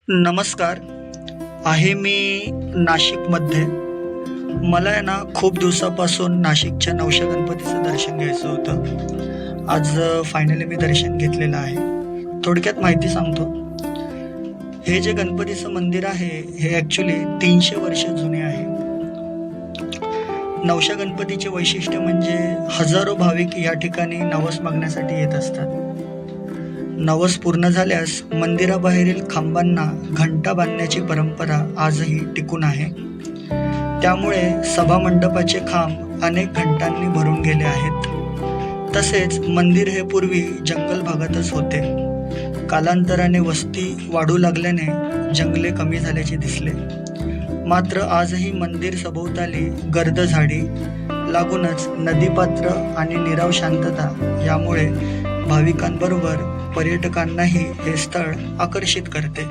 नमस्कार. आहे मी नाशिकमध्ये. मला आहे ना खूप दिवसापासून नाशिकच्या नवशा गणपतीचं दर्शन घ्यायचं होतं. आज फायनली मी दर्शन घेतलेलं आहे. थोडक्यात माहिती सांगतो. हे जे गणपतीचं मंदिर आहे हे ॲक्च्युली 300 वर्ष जुने आहे. नवशा गणपतीचे वैशिष्ट्य म्हणजे हजारो भाविक या ठिकाणी नवस मागण्यासाठी येत असतात. नवस पूर्ण झाल्यास मंदिराबाहेरील खांबांना घंटा बांधण्याची परंपरा आजही टिकून आहे. त्यामुळे सभामंडपाचे खांब अनेक घंटांनी भरून गेले आहेत. तसेच मंदिर हे पूर्वी जंगल भागातच होते. कालांतराने वस्ती वाढू लागल्याने जंगले कमी झाल्याचे दिसले. मात्र आजही मंदिर सभोवताली गर्द झाडी, लागूनच नदीपात्र आणि नीरव शांतता यामुळे भाविकांबरोबर पर्यटकांनाही हे स्थळ आकर्षित करते.